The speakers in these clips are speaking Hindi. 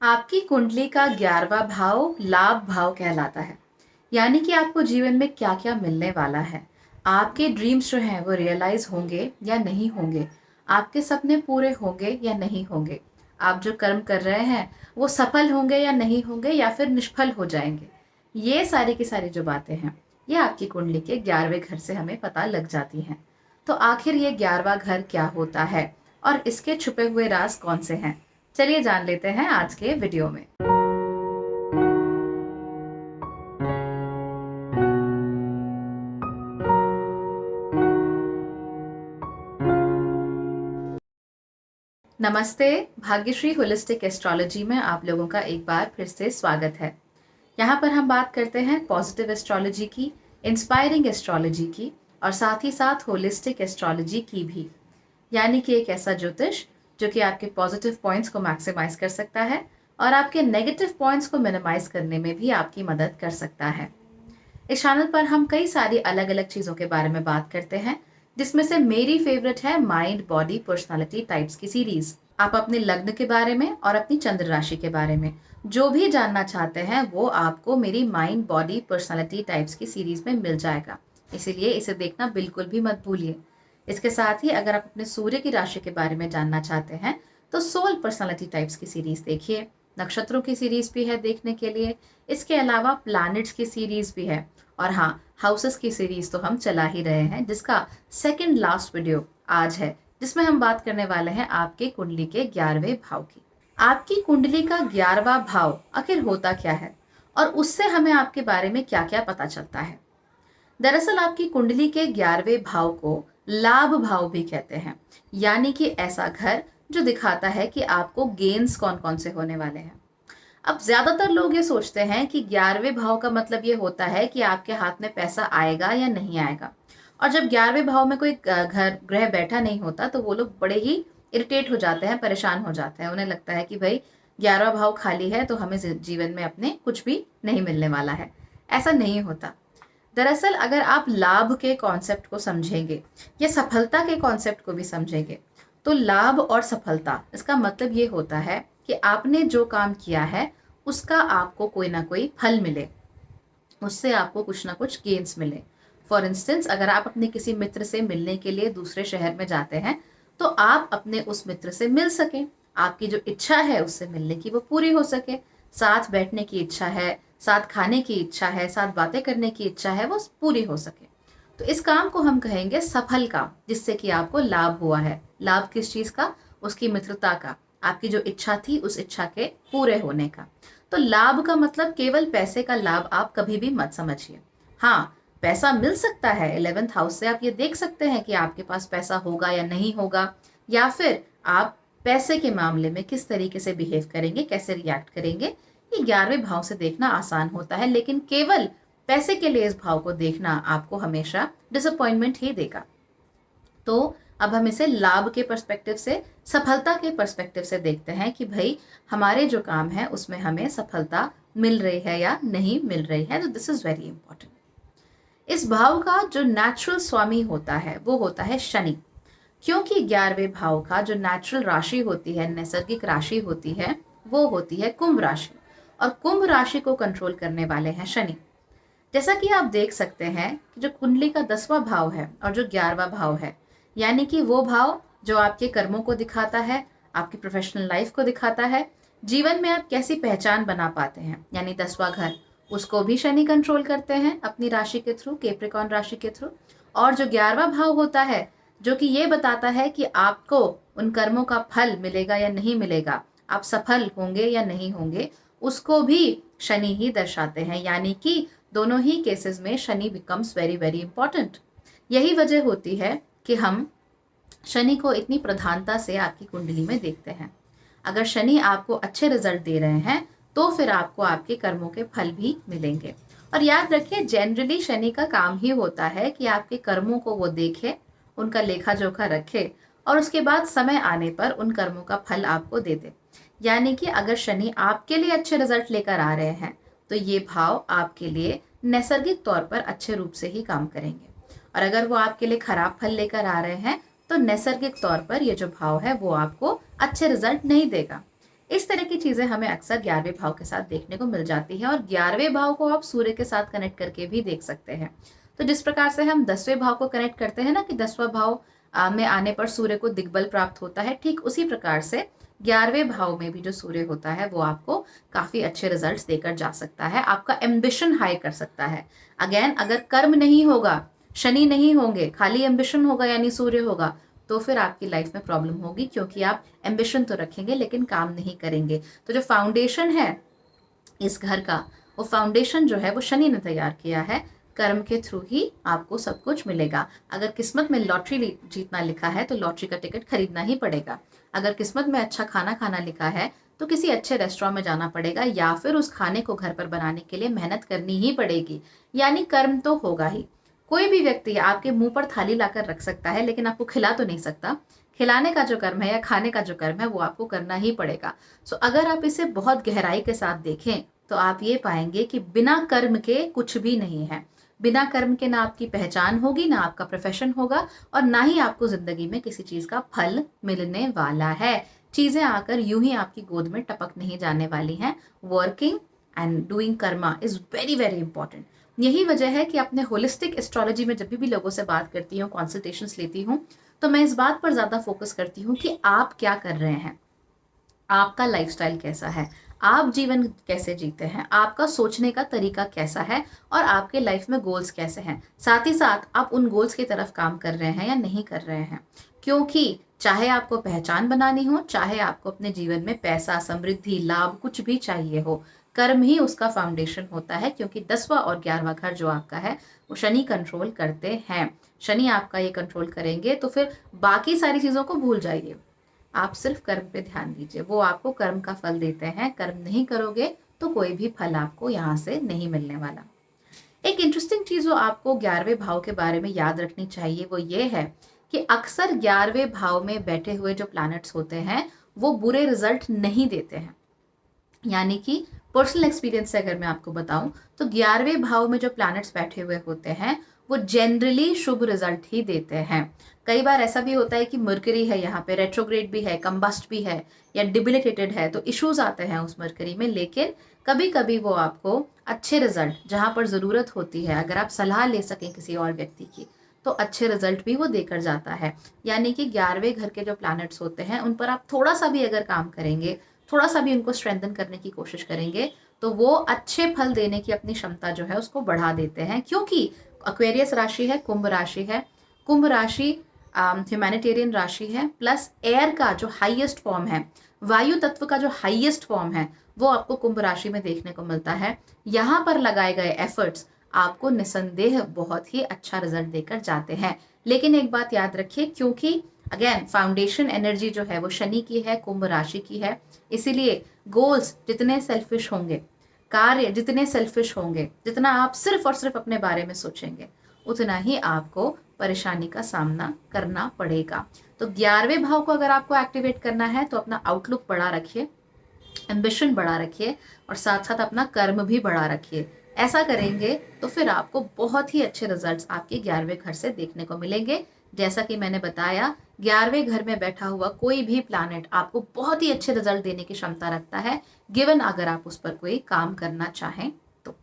आपकी कुंडली का 11वां भाव लाभ भाव कहलाता है। यानी कि आपको जीवन में क्या क्या मिलने वाला है। आपके ड्रीम्स जो हैं वो रियलाइज होंगे या नहीं होंगे। आपके सपने पूरे होंगे या नहीं होंगे। आप जो कर्म कर रहे हैं वो सफल होंगे या नहीं होंगे या फिर निष्फल हो जाएंगे। ये सारी की सारी जो बातें हैं ये आपकी कुंडली के 11वें घर से हमें पता लग जाती हैं। तो आखिर ये 11वां घर क्या होता है और इसके छुपे हुए राज कौन से हैं? चलिए जान लेते हैं आज के वीडियो में। नमस्ते। भाग्यश्री होलिस्टिक एस्ट्रोलॉजी में आप लोगों का एक बार फिर से स्वागत है। यहाँ पर हम बात करते हैं पॉजिटिव एस्ट्रोलॉजी की, इंस्पायरिंग एस्ट्रोलॉजी की और साथ ही साथ होलिस्टिक एस्ट्रोलॉजी की भी। यानी कि एक ऐसा ज्योतिष जो कि आपके पॉजिटिव पॉइंट्स को मैक्सिमाइज कर सकता है और आपके नेगेटिव पॉइंट्स को मिनिमाइज करने में भी आपकी मदद कर सकता है। इस चैनल पर हम कई सारी अलग अलग चीज़ों के बारे में बात करते हैं, जिसमें से मेरी फेवरेट है माइंड बॉडी पर्सनालिटी टाइप्स की सीरीज। आप अपने लग्न के बारे में और अपनी चंद्र राशि के बारे में जो भी जानना चाहते हैं वो आपको मेरी माइंड बॉडी पर्सनालिटी टाइप्स की सीरीज में मिल जाएगा। इसीलिए इसे देखना बिल्कुल भी मत भूलिए। इसके साथ ही अगर आप अपने सूर्य की राशि के बारे में जानना चाहते हैं तो सोल पर्सनालिटी टाइप्स की सीरीज देखिए। नक्षत्रों की सीरीज भी है देखने के लिए। इसके अलावा प्लैनेट्स की सीरीज भी है। और हाँ, हाउसेस की सीरीज तो हम चला ही रहे हैं, जिसका सेकंड लास्ट वीडियो आज है, जिसमें हम बात करने वाले हैं आपके कुंडली के 11वें भाव की। आपकी कुंडली का 11वां भाव आखिर होता क्या है और उससे हमें आपके बारे में क्या क्या पता चलता है। दरअसल आपकी कुंडली के 11वें भाव को लाभ भाव भी कहते हैं। यानी कि ऐसा घर जो दिखाता है कि आपको गेन्स कौन कौन से होने वाले हैं। अब ज्यादातर लोग ये सोचते हैं कि 11वें भाव का मतलब ये होता है कि आपके हाथ में पैसा आएगा या नहीं आएगा। और जब 11वें भाव में कोई घर ग्रह बैठा नहीं होता तो वो लोग बड़े ही इरिटेट हो जाते हैं, परेशान हो जाते हैं। उन्हें लगता है कि भाई 11वां भाव खाली है तो हमें जीवन में अपने कुछ भी नहीं मिलने वाला है। ऐसा नहीं होता। दरअसल अगर आप लाभ के कॉन्सेप्ट को समझेंगे या सफलता के कॉन्सेप्ट को भी समझेंगे तो लाभ और सफलता इसका मतलब ये होता है कि आपने जो काम किया है उसका आपको कोई ना कोई फल मिले, उससे आपको कुछ ना कुछ गेन्स मिले। फॉर इंस्टेंस अगर आप अपने किसी मित्र से मिलने के लिए दूसरे शहर में जाते हैं तो आप अपने उस मित्र से मिल सकें, आपकी जो इच्छा है उससे मिलने की वो पूरी हो सके। साथ बैठने की इच्छा है, साथ खाने की इच्छा है, साथ बातें करने की इच्छा है, वो पूरी हो सके। तो इस काम को हम कहेंगे सफल काम, जिससे कि आपको लाभ हुआ है। लाभ किस चीज का? उसकी मित्रता का, आपकी जो इच्छा थी उस इच्छा के पूरे होने का। तो लाभ का मतलब केवल पैसे का लाभ आप कभी भी मत समझिए। हाँ, पैसा मिल सकता है। 11th हाउस से आप ये देख सकते हैं कि आपके पास पैसा होगा या नहीं होगा, या फिर आप पैसे के मामले में किस तरीके से बिहेव करेंगे, कैसे रिएक्ट करेंगे। ये 11वें भाव से देखना आसान होता है, लेकिन केवल पैसे के लिए इस भाव को देखना आपको हमेशा डिसअपॉइंटमेंट ही देगा। तो अब हम इसे लाभ के पर्सपेक्टिव से, सफलता के पर्सपेक्टिव से देखते हैं कि भाई हमारे जो काम है उसमें हमें सफलता मिल रही है या नहीं मिल रही है। तो दिस इज वेरी इंपॉर्टेंट। इस भाव का जो नेचुरल स्वामी होता है वो होता है शनि। क्योंकि 11वें भाव का जो नेचुरल राशि होती है, नैसर्गिक राशि होती है, वो होती है कुंभ राशि। और कुंभ राशि को कंट्रोल करने वाले हैं शनि। जैसा कि आप देख सकते हैं कि जो कुंडली का 10वां भाव है और जो 11वां भाव है, यानी कि वो भाव जो आपके कर्मों को दिखाता है, आपकी प्रोफेशनल लाइफ को दिखाता है, जीवन में आप कैसी पहचान बना पाते हैं, यानी 10वां घर, उसको भी शनि कंट्रोल करते हैं अपनी राशि के थ्रू, केप्रिकॉन राशि के थ्रू। और जो 11वां भाव होता है जो कि ये बताता है कि आपको उन कर्मों का फल मिलेगा या नहीं मिलेगा, आप सफल होंगे या नहीं होंगे, उसको भी शनि ही दर्शाते हैं। यानी कि दोनों ही केसेस में Shani becomes very very important. यही वजह होती है कि हम शनि को इतनी प्रधानता से आपकी कुंडली में देखते हैं। अगर शनि आपको अच्छे रिजल्ट दे रहे हैं तो फिर आपको आपके कर्मों के फल भी मिलेंगे। और याद रखिए, जनरली शनि का काम ही होता है कि आपके कर्मों को वो देखे, उनका लेखा जोखा रखे और उसके बाद समय आने पर उन कर्मों का फल आपको दे दे। यानी कि अगर शनि आपके लिए अच्छे रिजल्ट लेकर आ रहे हैं तो ये भाव आपके लिए नैसर्गिक तौर पर अच्छे रूप से ही काम करेंगे। और अगर वो आपके लिए खराब फल लेकर आ रहे हैं तो नैसर्गिक तौर पर ये जो भाव है वो आपको अच्छे रिजल्ट नहीं देगा। इस तरह की चीज़ें हमें अक्सर 11वें भाव के साथ देखने को मिल जाती हैं, और 11वें भाव को आप सूर्य के साथ कनेक्ट करके भी देख सकते हैं। तो जिस प्रकार से हम 10वें भाव को कनेक्ट करते हैं ना कि 10वां भाव में आने पर सूर्य को दिग्बल प्राप्त होता है, ठीक उसी प्रकार से 11वें भाव में भी जो सूर्य होता है वो आपको काफ़ी अच्छे रिजल्ट्स देकर जा सकता है, आपका एम्बिशन हाई कर सकता है। अगेन, अगर कर्म नहीं होगा, शनि नहीं होंगे, खाली एम्बिशन होगा यानी सूर्य होगा, तो फिर आपकी लाइफ में प्रॉब्लम होगी, क्योंकि आप एम्बिशन तो रखेंगे लेकिन काम नहीं करेंगे। तो जो फाउंडेशन है इस घर का, वो फाउंडेशन जो है वो शनि ने तैयार किया है। कर्म के थ्रू ही आपको सब कुछ मिलेगा। अगर किस्मत में लॉटरी जीतना लिखा है तो लॉटरी का टिकट खरीदना ही पड़ेगा। अगर किस्मत में अच्छा खाना खाना लिखा है तो किसी अच्छे रेस्टोरेंट में जाना पड़ेगा, या फिर उस खाने को घर पर बनाने के लिए मेहनत करनी ही पड़ेगी। यानी कर्म तो होगा ही। कोई भी व्यक्ति आपके मुंह पर थाली लाकर रख सकता है लेकिन आपको खिला तो नहीं सकता। खिलाने का जो कर्म है या खाने का जो कर्म है वो आपको करना ही पड़ेगा। सो अगर आप इसे बहुत गहराई के साथ देखें तो आप ये पाएंगे कि बिना कर्म के कुछ भी नहीं है। बिना कर्म के ना आपकी पहचान होगी, ना आपका प्रोफेशन होगा, और ना ही आपको जिंदगी में किसी चीज का फल मिलने वाला है। चीजें आकर यूं ही आपकी गोद में टपक नहीं जाने वाली हैं। Working and doing Karma is very very important. यही वजह है कि अपने होलिस्टिक एस्ट्रोलॉजी में जब भी लोगों से बात करती हूँ, कंसल्टेशंस लेती हूँ, तो मैं इस बात पर ज्यादा फोकस करती हूँ कि आप क्या कर रहे हैं, आपका लाइफस्टाइल कैसा है, आप जीवन कैसे जीते हैं, आपका सोचने का तरीका कैसा है, और आपके लाइफ में गोल्स कैसे हैं। साथ ही साथ आप उन गोल्स की तरफ काम कर रहे हैं या नहीं कर रहे हैं। क्योंकि चाहे आपको पहचान बनानी हो, चाहे आपको अपने जीवन में पैसा, समृद्धि, लाभ कुछ भी चाहिए हो, कर्म ही उसका फाउंडेशन होता है। क्योंकि 10वां और 11वां घर जो आपका है वो शनि कंट्रोल करते हैं। शनि आपका ये कंट्रोल करेंगे तो फिर बाकी सारी चीजों को भूल जाइए, आप सिर्फ कर्म पे ध्यान दीजिए। वो आपको कर्म का फल देते हैं। कर्म नहीं करोगे तो कोई भी फल आपको यहाँ से नहीं मिलने वाला। एक इंटरेस्टिंग चीज जो आपको 11वें भाव के बारे में याद रखनी चाहिए वो ये है कि अक्सर 11वें भाव में बैठे हुए जो प्लैनेट्स होते हैं वो बुरे रिजल्ट नहीं देते हैं। यानी कि पर्सनल एक्सपीरियंस से अगर मैं आपको बताऊं तो 11वें भाव में जो प्लैनेट्स बैठे हुए होते हैं वो जनरली शुभ रिजल्ट ही देते हैं। कई बार ऐसा भी होता है कि मर्करी है यहाँ पे, रेट्रोग्रेड भी है, कंबस्ट भी है, या डिबिलिटेटेड है, तो इश्यूज आते हैं उस मर्करी में। लेकिन कभी कभी वो आपको अच्छे रिजल्ट, जहां पर ज़रूरत होती है, अगर आप सलाह ले सकें किसी और व्यक्ति की, तो अच्छे रिजल्ट भी वो देकर जाता है। यानी कि 11वें घर के जो प्लैनेट्स होते हैं उन पर आप थोड़ा सा भी अगर काम करेंगे, थोड़ा सा भी उनको स्ट्रेंथन करने की कोशिश करेंगे, तो वो अच्छे फल देने की अपनी क्षमता जो है उसको बढ़ा देते हैं। क्योंकि एक्वेरियस राशि है, कुंभ राशि है। कुंभ राशि ह्यूमैनिटेरियन राशि है, प्लस एयर का जो हाईएस्ट फॉर्म है, वायु तत्व का जो हाईएस्ट फॉर्म है, वो आपको कुंभ राशि में देखने को मिलता है। यहाँ पर लगाए गए एफर्ट्स आपको निसंदेह बहुत ही अच्छा रिजल्ट देकर जाते हैं। लेकिन एक बात याद रखिए, क्योंकि अगेन फाउंडेशन एनर्जी जो है वो शनि की है, कुंभ राशि की है, इसीलिए गोल्स जितने सेल्फिश होंगे, कार्य जितने सेल्फिश होंगे, जितना आप सिर्फ और सिर्फ अपने बारे में सोचेंगे, उतना ही आपको परेशानी का सामना करना पड़ेगा। तो 11वें भाव को अगर आपको एक्टिवेट करना है तो अपना आउटलुक बढ़ा रखिए, एम्बिशन बढ़ा रखिए, और साथ साथ अपना कर्म भी बढ़ा रखिए। ऐसा करेंगे तो फिर आपको बहुत ही अच्छे रिजल्ट्स आपके 11वें घर से देखने को मिलेंगे। जैसा कि मैंने बताया, 11वें घर में बैठा हुआ कोई भी प्लैनेट आपको बहुत ही अच्छे रिजल्ट देने की क्षमता रखता है, गिवन अगर आप उस पर कोई काम करना चाहें तो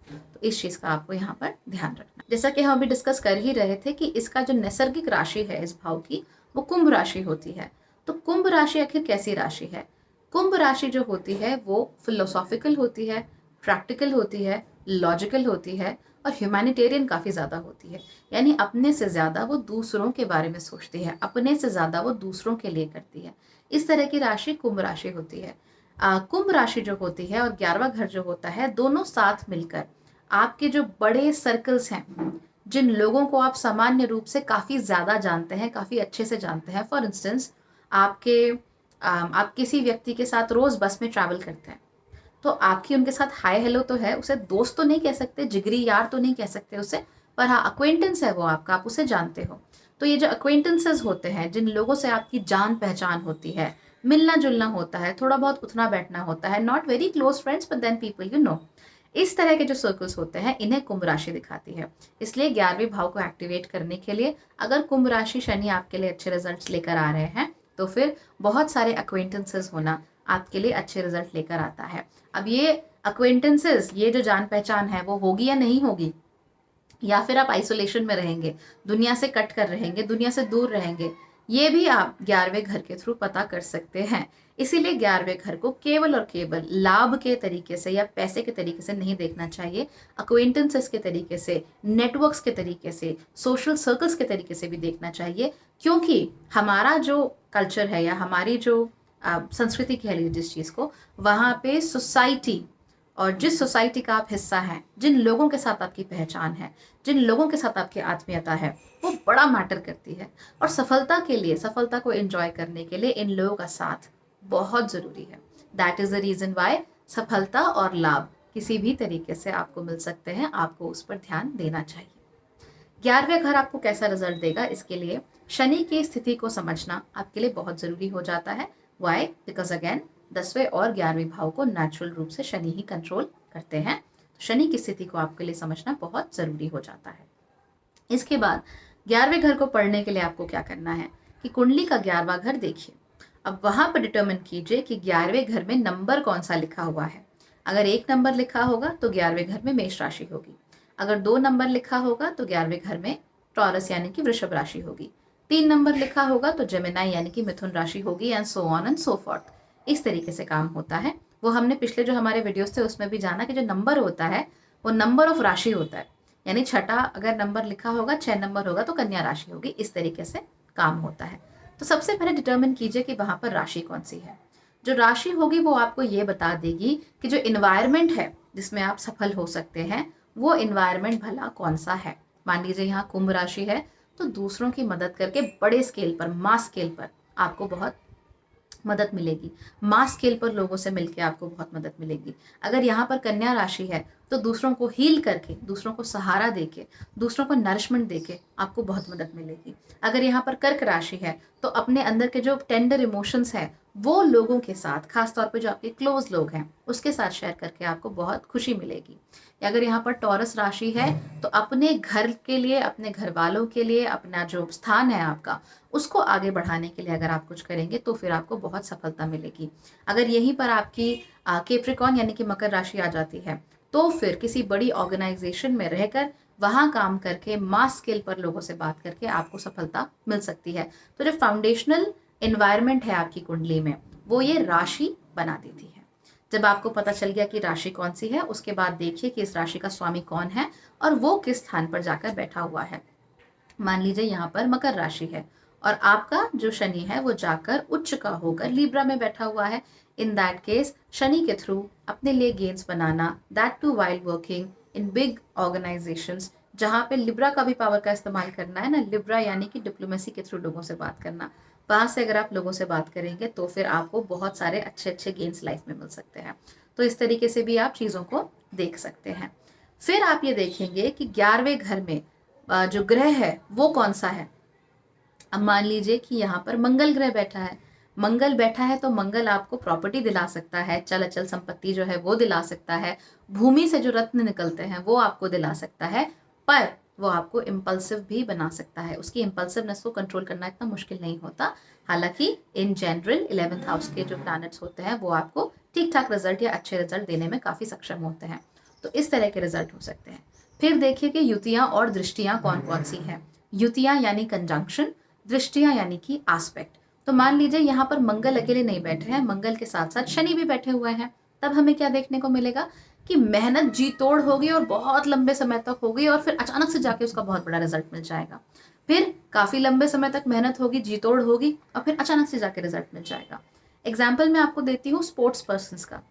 इस चीज का आपको यहाँ पर ध्यान रखना। जैसा कि हम अभी डिस्कस कर ही रहे थे कि इसका जो नैसर्गिक राशि है इस भाव की, वो कुंभ राशि होती है। तो कुंभ राशि आखिर कैसी राशि है? कुंभ राशि जो होती है वो फिलोसॉफिकल होती है, प्रैक्टिकल होती है, लॉजिकल होती है, और ह्यूमैनिटेरियन काफी ज्यादा होती है। यानी अपने से ज्यादा वो दूसरों के बारे में सोचती है, अपने से ज्यादा वो दूसरों के लिए करती है। इस तरह की राशि कुंभ राशि होती है। कुंभ राशि जो होती है और 11वां घर जो होता है, दोनों साथ मिलकर आपके जो बड़े सर्कल्स हैं, जिन लोगों को आप सामान्य रूप से काफी ज्यादा जानते हैं, काफी अच्छे से जानते हैं, फॉर इंस्टेंस आप किसी व्यक्ति के साथ रोज बस में ट्रैवल करते हैं, तो आपकी उनके साथ हाय हेलो तो है, उसे दोस्त तो नहीं कह सकते, जिगरी यार तो नहीं कह सकते उसे, पर हाँ अक्वेंटेंस है वो आपका, आप उसे जानते हो। तो ये जो अक्वेंटेंसेस होते हैं, जिन लोगों से आपकी जान पहचान होती है, मिलना जुलना होता है, थोड़ा बहुत उठना बैठना होता है, not very close friends but then people you know, इस तरह के जो सर्कल्स होते हैं, इन्हें कुंभ राशि दिखाती है। इसलिए 11वें भाव को एक्टिवेट करने के लिए अगर कुंभ राशि शनि आपके लिए अच्छे रिजल्ट्स लेकर आ रहे हैं, तो फिर बहुत सारे अक्वेंटेंसेस होना, आपके लिए अच्छे रिजल्ट लेकर आता है। अब ये अक्वेंटेंसेस, ये जो जान पहचान है वो होगी या नहीं होगी, या फिर आप आइसोलेशन में रहेंगे, दुनिया से कट कर रहेंगे, दुनिया से दूर रहेंगे, ये भी आप 11वें घर के थ्रू पता कर सकते हैं। इसीलिए 11वें घर को केवल और केवल लाभ के तरीके से या पैसे के तरीके से नहीं देखना चाहिए, अक्वेंटेंसेस के तरीके से, नेटवर्क्स के तरीके से, सोशल सर्कल्स के तरीके से भी देखना चाहिए। क्योंकि हमारा जो कल्चर है या हमारी जो संस्कृति कह लीजिए जिस चीज़ को, वहाँ पे सोसाइटी और जिस सोसाइटी का आप हिस्सा हैं, जिन लोगों के साथ आपकी पहचान है, जिन लोगों के साथ आपकी आत्मीयता है, वो बड़ा मैटर करती है। और सफलता के लिए, सफलता को एंजॉय करने के लिए इन लोगों का साथ बहुत ज़रूरी है। That is the reason why सफलता और लाभ किसी भी तरीके से आपको मिल सकते हैं, आपको उस पर ध्यान देना चाहिए। 11वें घर आपको कैसा रिजल्ट देगा, इसके लिए शनि की स्थिति को समझना आपके लिए बहुत ज़रूरी हो जाता है। वाई? बिकॉज अगेन 10वें और 11वें भाव को नेचुरल रूप से शनि ही कंट्रोल करते हैं। तो शनि की स्थिति को आपके लिए समझना बहुत ज़रूरी हो जाता है। इसके बाद 11वें घर को पढ़ने के लिए आपको क्या करना है कि कुंडली का 11वां घर देखिए। अब वहां पर डिटरमिन कीजिए कि 11वें घर में नंबर कौन सा लिखा हुआ है। अगर 1 नंबर लिखा होगा तो 11वें घर में मेष राशि होगी। अगर 2 नंबर लिखा होगा तो 11वें घर में टॉरस यानी कि वृषभ राशि होगी। 3 नंबर लिखा होगा तो जेमिनाई यानी कि मिथुन राशि होगी, and so on and so fourth. इस तरीके से काम होता है। वो हमने पिछले जो हमारे वीडियोस थे उसमें भी जाना कि जो नंबर होता है वो नंबर ऑफ राशि होता है। यानी छठा अगर नंबर लिखा होगा, 6 नंबर होगा तो कन्या राशि होगी। इस तरीके से काम होता है। तो सबसे पहले डिटरमिन कीजिए कि वहां पर राशि कौन सी है। जो राशि होगी वो आपको ये बता देगी कि जो इन्वायरमेंट है जिसमें आप सफल हो सकते हैं, वो इन्वायरमेंट भला कौन सा है। मान लीजिए यहाँ कुंभ राशि है तो दूसरों की मदद करके बड़े स्केल पर, मास स्केल पर आपको बहुत मदद मिलेगी। मास स्केल पर लोगों से मिलकर आपको बहुत मदद मिलेगी। अगर यहाँ पर कन्या राशि है तो दूसरों को हील करके, दूसरों को सहारा देके, दूसरों को नरिशमेंट देके आपको बहुत मदद मिलेगी। अगर यहाँ पर कर्क राशि है तो अपने अंदर के जो टेंडर इमोशंस हैं वो लोगों के साथ, खासतौर पे जो आपके क्लोज लोग हैं उसके साथ शेयर करके आपको बहुत खुशी मिलेगी। अगर यहाँ पर टॉरस राशि है तो अपने घर के लिए, अपने घर वालों के लिए, अपना जो स्थान है आपका उसको आगे बढ़ाने के लिए अगर आप कुछ करेंगे तो फिर आपको बहुत सफलता मिलेगी। अगर यहीं पर आपकी कैप्रिकॉर्न यानी कि मकर राशि आ जाती है तो फिर किसी बड़ी ऑर्गेनाइजेशन में रहकर वहां काम करके मास स्केल पर लोगों से बात करके आपको सफलता मिल सकती है। तो जो फाउंडेशनल एनवायरनमेंट है आपकी कुंडली में वो ये राशि बना देती है। जब आपको पता चल गया कि राशि कौन सी है, उसके बाद देखिए कि इस राशि का स्वामी कौन है और वो किस स्थान पर जाकर बैठा हुआ है। मान लीजिए यहाँ पर मकर राशि है और आपका जो शनि है वो जाकर उच्च का होकर लिब्रा में बैठा हुआ है। इन दैट केस शनि के थ्रू अपने लिए गेन्स बनाना, that too while working in big organisations, जहाँ पे लिब्रा का भी पावर का इस्तेमाल करना है ना। लिब्रा यानी कि डिप्लोमेसी के थ्रू लोगों से बात करना। वहां से अगर आप लोगों से बात करेंगे तो फिर आपको बहुत सारे अच्छे अच्छे गेन्स लाइफ में मिल सकते हैं। तो इस तरीके से भी आप चीज़ों को देख सकते हैं। फिर आप ये देखेंगे कि 11वें घर में जो ग्रह है वो कौन सा है। अब मान लीजिए कि यहाँ पर मंगल ग्रह बैठा है। मंगल बैठा है तो मंगल आपको प्रॉपर्टी दिला सकता है, चल अचल संपत्ति जो है वो दिला सकता है, भूमि से जो रत्न निकलते हैं वो आपको दिला सकता है, पर वो आपको इम्पल्सिव भी बना सकता है। उसकी इम्पल्सिवनेस को कंट्रोल करना इतना मुश्किल नहीं होता। हालांकि इन जनरल 11th हाउस के जो प्लैनेट्स होते हैं वो आपको ठीक ठाक रिजल्ट या अच्छे रिजल्ट देने में काफ़ी सक्षम होते हैं। तो इस तरह के रिजल्ट हो सकते हैं। फिर देखिए कि युतियाँ और दृष्टियाँ कौन कौन सी हैं। युतियाँ यानी कंजंक्शन, दृष्टियाँ यानी कि आस्पेक्ट। तो मान लीजिए यहाँ पर मंगल अकेले नहीं बैठे हैं, मंगल के साथ साथ शनि भी बैठे हुए हैं। तब हमें क्या देखने को मिलेगा कि मेहनत जी तोड़ होगी और बहुत लंबे समय तक होगी और फिर अचानक से जाके उसका बहुत बड़ा रिजल्ट मिल जाएगा। फिर काफी लंबे समय तक मेहनत होगी, जी तोड़ होगी और फिर अचानक से जाके रिजल्ट मिल जाएगा। एग्जाम्पल मैं आपको देती हूँ स्पोर्ट्स पर्सन का।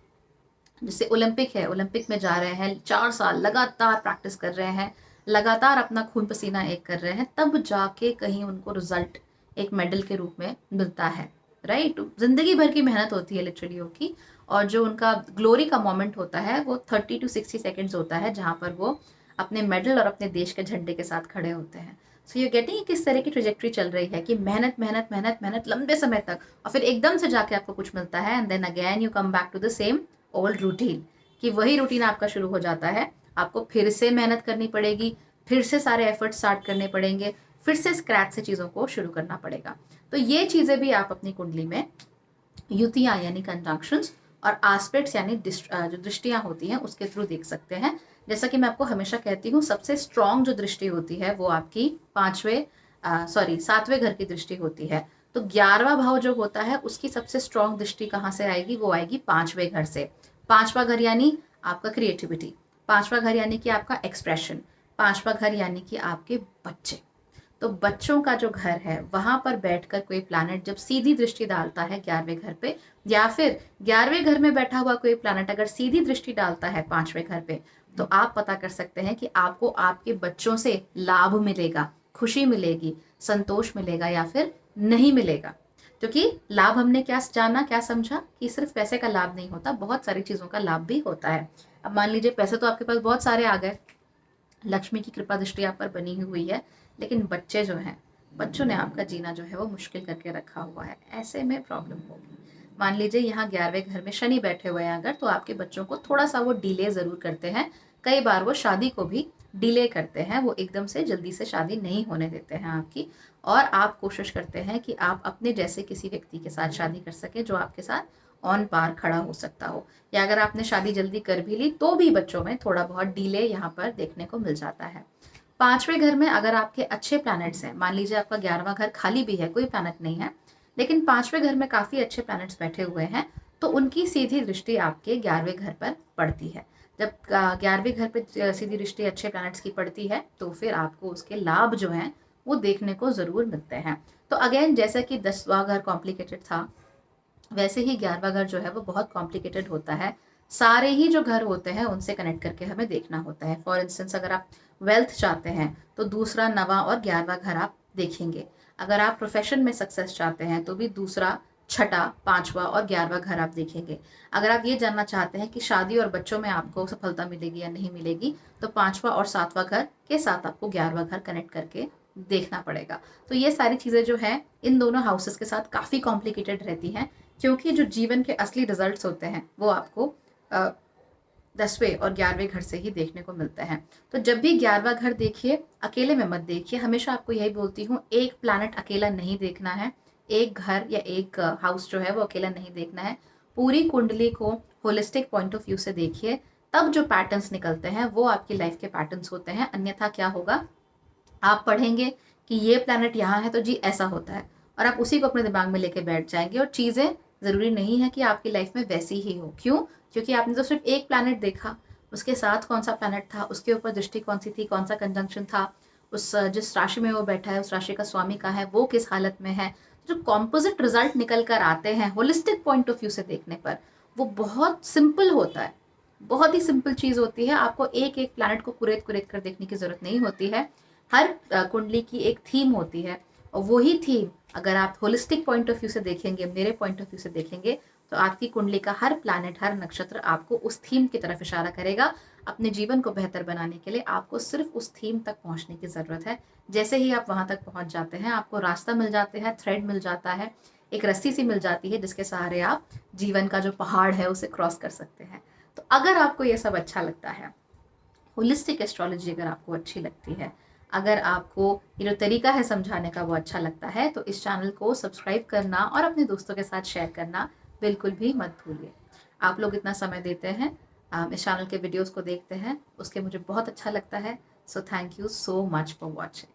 जैसे ओलंपिक है, ओलंपिक में जा रहे हैं, 4 साल लगातार प्रैक्टिस कर रहे हैं, लगातार अपना खून पसीना एक कर रहे हैं, तब जाके कहीं उनको रिजल्ट एक मेडल के रूप में मिलता है। राइट? जिंदगी भर की मेहनत होती है लिटरली की, और जो उनका ग्लोरी का मोमेंट होता है वो 30 to 60 सेकेंड्स होता है, जहाँ पर वो अपने मेडल और अपने देश के झंडे के साथ खड़े होते हैं। सो यू गेटिंग किस तरह की ट्रेजेक्ट्री चल रही है कि मेहनत मेहनत मेहनत मेहनत लंबे समय तक, और फिर एकदम से जाके आपको कुछ मिलता है, and then again you come back to the same old routine, कि वही रूटीन आपका शुरू हो जाता है। आपको फिर से मेहनत करनी पड़ेगी, फिर से सारे एफर्ट स्टार्ट करने पड़ेंगे, फिर से स्क्रैच से चीज़ों को शुरू करना पड़ेगा। तो ये चीज़ें भी आप अपनी कुंडली में युतियाँ यानी कंजंक्शंस और एस्पेक्ट्स यानी जो दृष्टियाँ होती हैं उसके थ्रू देख सकते हैं। जैसा कि मैं आपको हमेशा कहती हूँ, सबसे स्ट्रॉन्ग जो दृष्टि होती है वो आपकी 7वें घर की दृष्टि होती है। तो 11वां भाव जो होता है उसकी सबसे स्ट्रॉन्ग दृष्टि कहाँ से आएगी? वो आएगी 5वें घर से। 5वां घर यानी आपका क्रिएटिविटी, 5वां घर यानी कि आपका एक्सप्रेशन, 5वां घर यानी कि आपके बच्चे। तो बच्चों का जो घर है वहां पर बैठकर कोई प्लैनेट जब सीधी दृष्टि डालता है 11वें घर पे, या फिर 11वें घर में बैठा हुआ कोई प्लैनेट अगर सीधी दृष्टि डालता है 5वें घर पे, तो आप पता कर सकते हैं कि आपको आपके बच्चों से लाभ मिलेगा, खुशी मिलेगी, संतोष मिलेगा या फिर नहीं मिलेगा। क्योंकि लाभ हमने क्या जाना, क्या समझा कि सिर्फ पैसे का लाभ नहीं होता, बहुत सारी चीजों का लाभ भी होता है। अब मान लीजिए पैसे तो आपके पास बहुत सारे आ गए, लक्ष्मी की कृपा दृष्टि आप पर बनी हुई है, लेकिन बच्चे जो हैं, बच्चों ने आपका जीना जो है वो मुश्किल करके रखा हुआ है। ऐसे में प्रॉब्लम होगी। मान लीजिए यहाँ 11वें घर में शनि बैठे हुए हैं अगर, तो आपके बच्चों को थोड़ा सा वो डिले ज़रूर करते हैं। कई बार वो शादी को भी डिले करते हैं, वो एकदम से जल्दी से शादी नहीं होने देते हैं आपकी। और आप कोशिश करते हैं कि आप अपने जैसे किसी व्यक्ति के साथ शादी कर सकें जो आपके साथ ऑन पार खड़ा हो सकता हो। या अगर आपने शादी जल्दी कर भी ली तो भी बच्चों में थोड़ा बहुत डिले यहाँ पर देखने को मिल जाता है। 5वें घर में अगर आपके अच्छे प्लैनेट्स हैं, मान लीजिए आपका 11वां घर खाली भी है, कोई प्लैनेट नहीं है, लेकिन 5वें घर में काफ़ी अच्छे प्लैनेट्स बैठे हुए हैं, तो उनकी सीधी दृष्टि आपके 11वें घर पर पड़ती है। जब 11वें घर पे सीधी दृष्टि अच्छे प्लैनेट्स की पड़ती है तो फिर आपको उसके लाभ जो हैं वो देखने को ज़रूर मिलते हैं। तो अगेन जैसा कि 10वां घर कॉम्प्लिकेटेड था, वैसे ही 11वां घर जो है वो बहुत कॉम्प्लिकेटेड होता है। सारे ही जो घर होते हैं उनसे कनेक्ट करके हमें देखना होता है। फॉर इंस्टेंस अगर आप वेल्थ चाहते हैं तो दूसरा, नवा और 11वां घर आप देखेंगे। अगर आप प्रोफेशन में सक्सेस चाहते हैं तो भी दूसरा, छठा, 5वां और 11वां घर आप देखेंगे। अगर आप ये जानना चाहते हैं कि शादी और बच्चों में आपको सफलता मिलेगी या नहीं मिलेगी, तो 5वां और 7वां घर के साथ आपको 11वां घर कनेक्ट करके देखना पड़ेगा। तो ये सारी चीज़ें जो है इन दोनों हाउसेस के साथ काफ़ी कॉम्प्लिकेटेड रहती हैं, क्योंकि जो जीवन के असली रिजल्ट्स होते हैं वो आपको 10वें और 11वें घर से ही देखने को मिलते हैं। तो जब भी 11वां घर देखिए, अकेले में मत देखिए। हमेशा आपको यही बोलती हूँ, एक प्लैनेट अकेला नहीं देखना है, एक घर या एक हाउस जो है वो अकेला नहीं देखना है। पूरी कुंडली को होलिस्टिक पॉइंट ऑफ व्यू से देखिए, तब जो पैटर्न्स निकलते हैं वो आपकी लाइफ के पैटर्न्स होते हैं। अन्यथा क्या होगा, आप पढ़ेंगे कि ये प्लैनेट यहाँ है तो जी ऐसा होता है, और आप उसी को अपने दिमाग में लेके बैठ जाएंगे, और चीज़ें ज़रूरी नहीं है कि आपकी लाइफ में वैसी ही हो। क्यों? क्योंकि आपने तो सिर्फ एक प्लैनेट देखा, उसके साथ कौन सा प्लैनेट था, उसके ऊपर दृष्टि कौन सी थी, कौन सा कंजंक्शन था, उस जिस राशि में वो बैठा है उस राशि का स्वामी का है, वो किस हालत में है। जो कॉम्पोजिट रिजल्ट निकल कर आते हैं होलिस्टिक पॉइंट ऑफ व्यू से देखने पर, वो बहुत सिंपल होता है। बहुत ही सिंपल चीज़ होती है। आपको एक एक प्लैनेट को कुरेद कुरेद कर देखने की ज़रूरत नहीं होती है। हर कुंडली की एक थीम होती है, और वही थीम अगर आप होलिस्टिक पॉइंट ऑफ व्यू से देखेंगे, मेरे पॉइंट ऑफ व्यू से देखेंगे, तो आपकी कुंडली का हर प्लैनेट, हर नक्षत्र आपको उस थीम की तरफ इशारा करेगा। अपने जीवन को बेहतर बनाने के लिए आपको सिर्फ उस थीम तक पहुंचने की ज़रूरत है। जैसे ही आप वहां तक पहुंच जाते हैं, आपको रास्ता मिल जाते हैं, थ्रेड मिल जाता है, एक रस्सी सी मिल जाती है जिसके सहारे आप जीवन का जो पहाड़ है उसे क्रॉस कर सकते हैं। तो अगर आपको ये सब अच्छा लगता है, होलिस्टिक एस्ट्रोलॉजी अगर आपको अच्छी लगती है, अगर आपको ये जो तरीका है समझाने का वो अच्छा लगता है, तो इस चैनल को सब्सक्राइब करना और अपने दोस्तों के साथ शेयर करना बिल्कुल भी मत भूलिए। आप लोग इतना समय देते हैं, इस चैनल के वीडियोस को देखते हैं, उसके मुझे बहुत अच्छा लगता है। So thank you so much for watching.